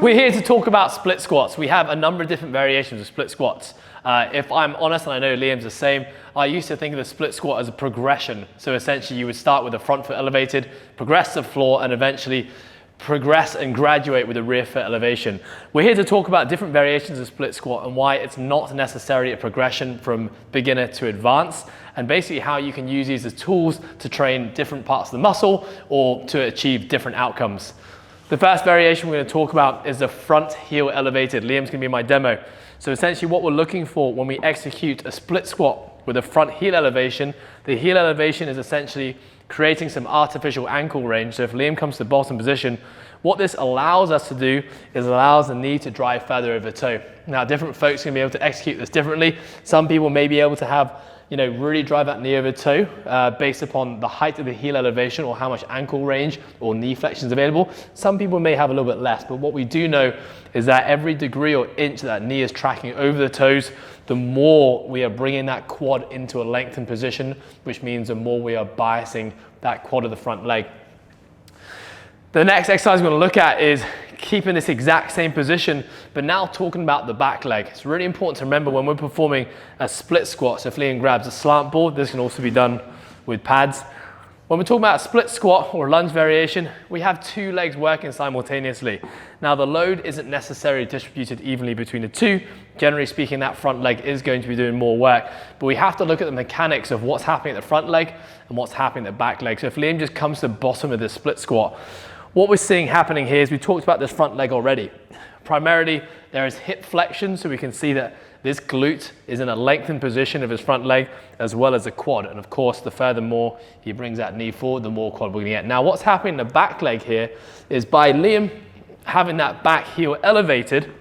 We're here to talk about split squats. We have a number of different variations of split squats. If I'm honest, and I know Liam's the same, I used to think of the split squat as a progression. So essentially you would start with the front foot elevated, progress to the floor, and eventually progress and graduate with a rear foot elevation. We're here to talk about different variations of split squat and why it's not necessarily a progression from beginner to advanced, and basically how you can use these as tools to train different parts of the muscle or to achieve different outcomes. The first variation we're going to talk about is the front heel elevated. Liam's going to be my demo. So essentially what we're looking for when we execute a split squat with a front heel elevation, the heel elevation is essentially creating some artificial ankle range. So if Liam comes to the bottom position, what this allows us to do is allows the knee to drive further over the toe. Now different folks are going to be able to execute this differently. Some people may be able to have really drive that knee over toe based upon the height of the heel elevation or how much ankle range or knee flexion is available. Some people may have a little bit less, but what we do know is that every degree or inch that knee is tracking over the toes, the more we are bringing that quad into a lengthened position, which means the more we are biasing that quad of the front leg. The next exercise we're going to look at is keeping this exact same position, but now talking about the back leg. It's really important to remember when we're performing a split squat. So if Liam grabs a slant board, this can also be done with pads. When we're talking about a split squat or lunge variation, we have two legs working simultaneously. Now the load isn't necessarily distributed evenly between the two. Generally speaking, that front leg is going to be doing more work, but we have to look at the mechanics of what's happening at the front leg and what's happening at the back leg. So if Liam just comes to the bottom of this split squat, what we're seeing happening here is we talked about this front leg already. Primarily, there is hip flexion, so we can see that this glute is in a lengthened position of his front leg, as well as the quad. And of course, the furthermore he brings that knee forward, the more quad we're going to get. Now, what's happening in the back leg here is by Liam having that back heel elevated,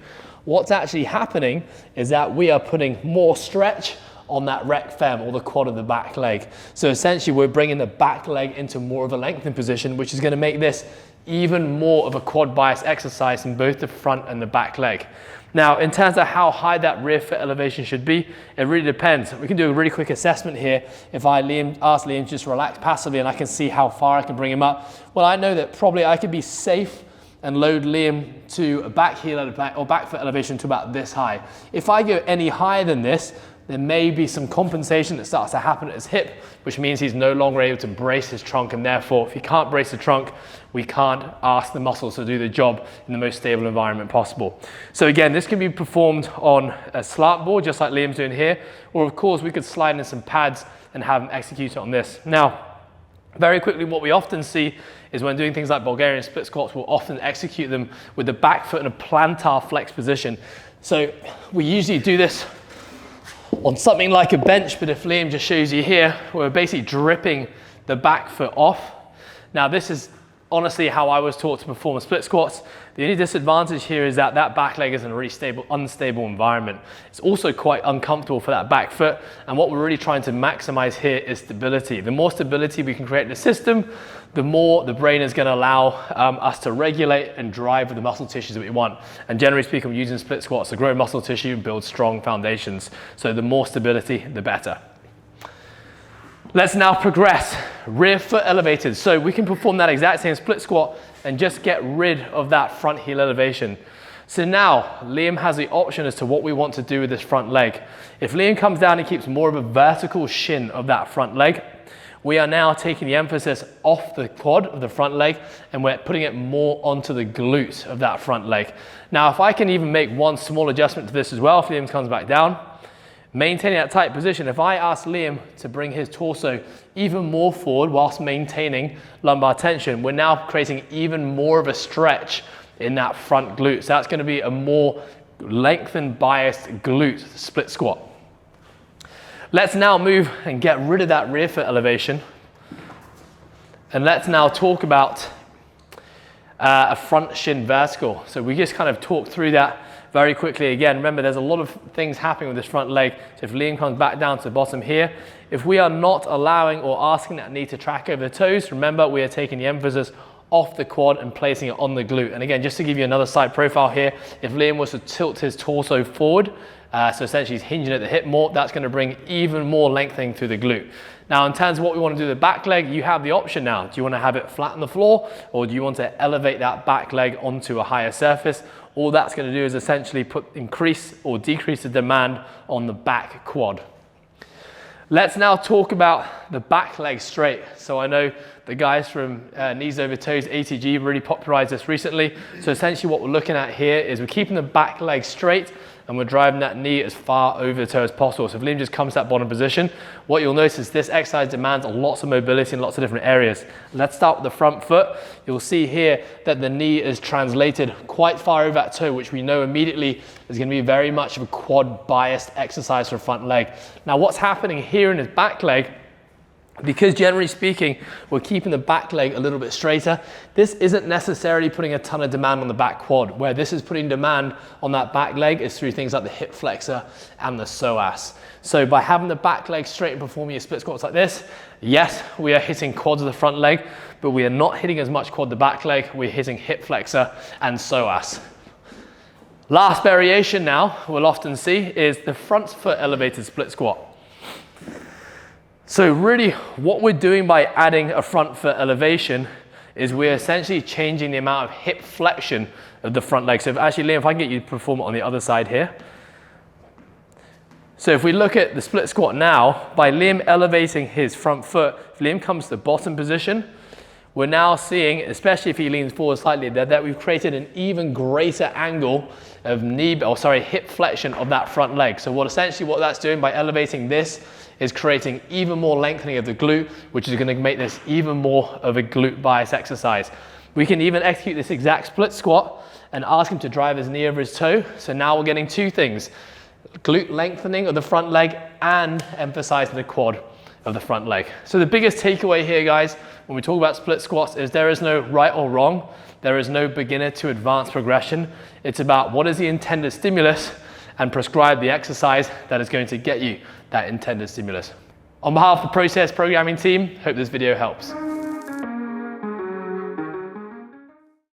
what's actually happening is that we are putting more stretch on that rec fem, or the quad of the back leg. So essentially, we're bringing the back leg into more of a lengthened position, which is going to make this even more of a quad bias exercise in both the front and the back leg. Now, in terms of how high that rear foot elevation should be, it really depends. We can do a really quick assessment here. If I ask Liam to just relax passively and I can see how far I can bring him up, well, I know that probably I could be safe and load Liam to a back heel or back foot elevation to about this high. If I go any higher than this, there may be some compensation that starts to happen at his hip, which means he's no longer able to brace his trunk, and therefore, if he can't brace the trunk, we can't ask the muscles to do the job in the most stable environment possible. So again, this can be performed on a slant board, just like Liam's doing here, or of course, we could slide in some pads and have him execute it on this. Now, very quickly, what we often see is when doing things like Bulgarian split squats, we'll often execute them with the back foot in a plantar flex position. So we usually do this on something like a bench, but if Liam just shows you here, we're basically dripping the back foot off. Now this is honestly how I was taught to perform split squats. The only disadvantage here is that that back leg is in a really unstable environment. It's also quite uncomfortable for that back foot, and what we're really trying to maximize here is stability. The more stability we can create in the system, the more the brain is going to allow us to regulate and drive the muscle tissues that we want. And generally speaking, we're using split squats to grow muscle tissue and build strong foundations. So the more stability, the better. Let's now progress. Rear foot elevated. So we can perform that exact same split squat and just get rid of that front heel elevation. So now Liam has the option as to what we want to do with this front leg. If Liam comes down and keeps more of a vertical shin of that front leg, we are now taking the emphasis off the quad of the front leg and we're putting it more onto the glute of that front leg. Now, if I can even make one small adjustment to this as well, if Liam comes back down, maintaining that tight position, if I ask Liam to bring his torso even more forward whilst maintaining lumbar tension, we're now creating even more of a stretch in that front glute. So that's going to be a more lengthened, biased glute split squat. Let's now move and get rid of that rear foot elevation. And let's now talk about a front shin vertical. So we just kind of talked through that very quickly. Again, remember there's a lot of things happening with this front leg. So if Liam comes back down to the bottom here, if we are not allowing or asking that knee to track over the toes, remember we are taking the emphasis off the quad and placing it on the glute. And again, just to give you another side profile here, if Liam was to tilt his torso forward, so essentially he's hinging at the hip more, that's going to bring even more lengthening through the glute. Now in terms of what we want to do with the back leg, you have the option now. Do you want to have it flat on the floor, or do you want to elevate that back leg onto a higher surface? All that's going to do is essentially increase or decrease the demand on the back quad. Let's now talk about the back leg straight. So I know the guys from Knees Over Toes, ATG, really popularized this recently. So essentially what we're looking at here is we're keeping the back leg straight and we're driving that knee as far over the toe as possible. So if Liam just comes to that bottom position, what you'll notice is this exercise demands lots of mobility in lots of different areas. Let's start with the front foot. You'll see here that the knee is translated quite far over that toe, which we know immediately is going to be very much of a quad biased exercise for the front leg. Now what's happening here in his back leg, because generally speaking, we're keeping the back leg a little bit straighter, this isn't necessarily putting a ton of demand on the back quad. Where this is putting demand on that back leg is through things like the hip flexor and the psoas. So by having the back leg straight and performing your split squats like this, yes, we are hitting quads of the front leg, but we are not hitting as much quad the back leg, we're hitting hip flexor and psoas. Last variation now we'll often see is the front foot elevated split squat. So really what we're doing by adding a front foot elevation is we're essentially changing the amount of hip flexion of the front leg. So if actually, Liam, if I can get you to perform it on the other side here. So if we look at the split squat now, by Liam elevating his front foot, if Liam comes to the bottom position, we're now seeing, especially if he leans forward slightly, that we've created an even greater angle of hip flexion of that front leg. So what that's doing by elevating this is creating even more lengthening of the glute, which is going to make this even more of a glute bias exercise. We can even execute this exact split squat and ask him to drive his knee over his toe. So now we're getting two things: glute lengthening of the front leg and emphasizing the quad of the front leg. So the biggest takeaway here, guys, when we talk about split squats is there is no right or wrong. There is no beginner to advanced progression. It's about what is the intended stimulus and prescribe the exercise that is going to get you that intended stimulus. On behalf of the Process Programming team, hope this video helps.